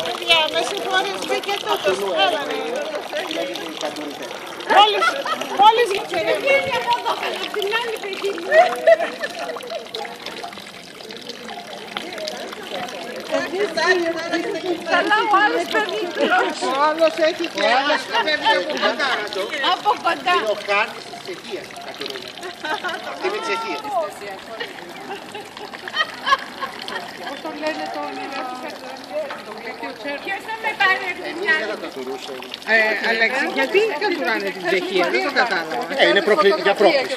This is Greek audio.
Παιδιά, με συγχωρείτε και τούτος. Μόλις γιατί είναι φίλοι από εδώ, από την άλλη παιδί μου. Καλά, ο άλλος παιδί. Ο άλλος έχει και άλλος κατέβει από κοντά. Από κοντά. Είναι ο χάρτης της Τσεχίας, Κατερίνα. Είναι Τσεχία. Πώς το λένε το ποιος θα με πάρει από την άλλη. Αλέξη, γιατί κατουράνε την Τσεχία, δεν το κατάλαβα. Είναι για πρόκληση.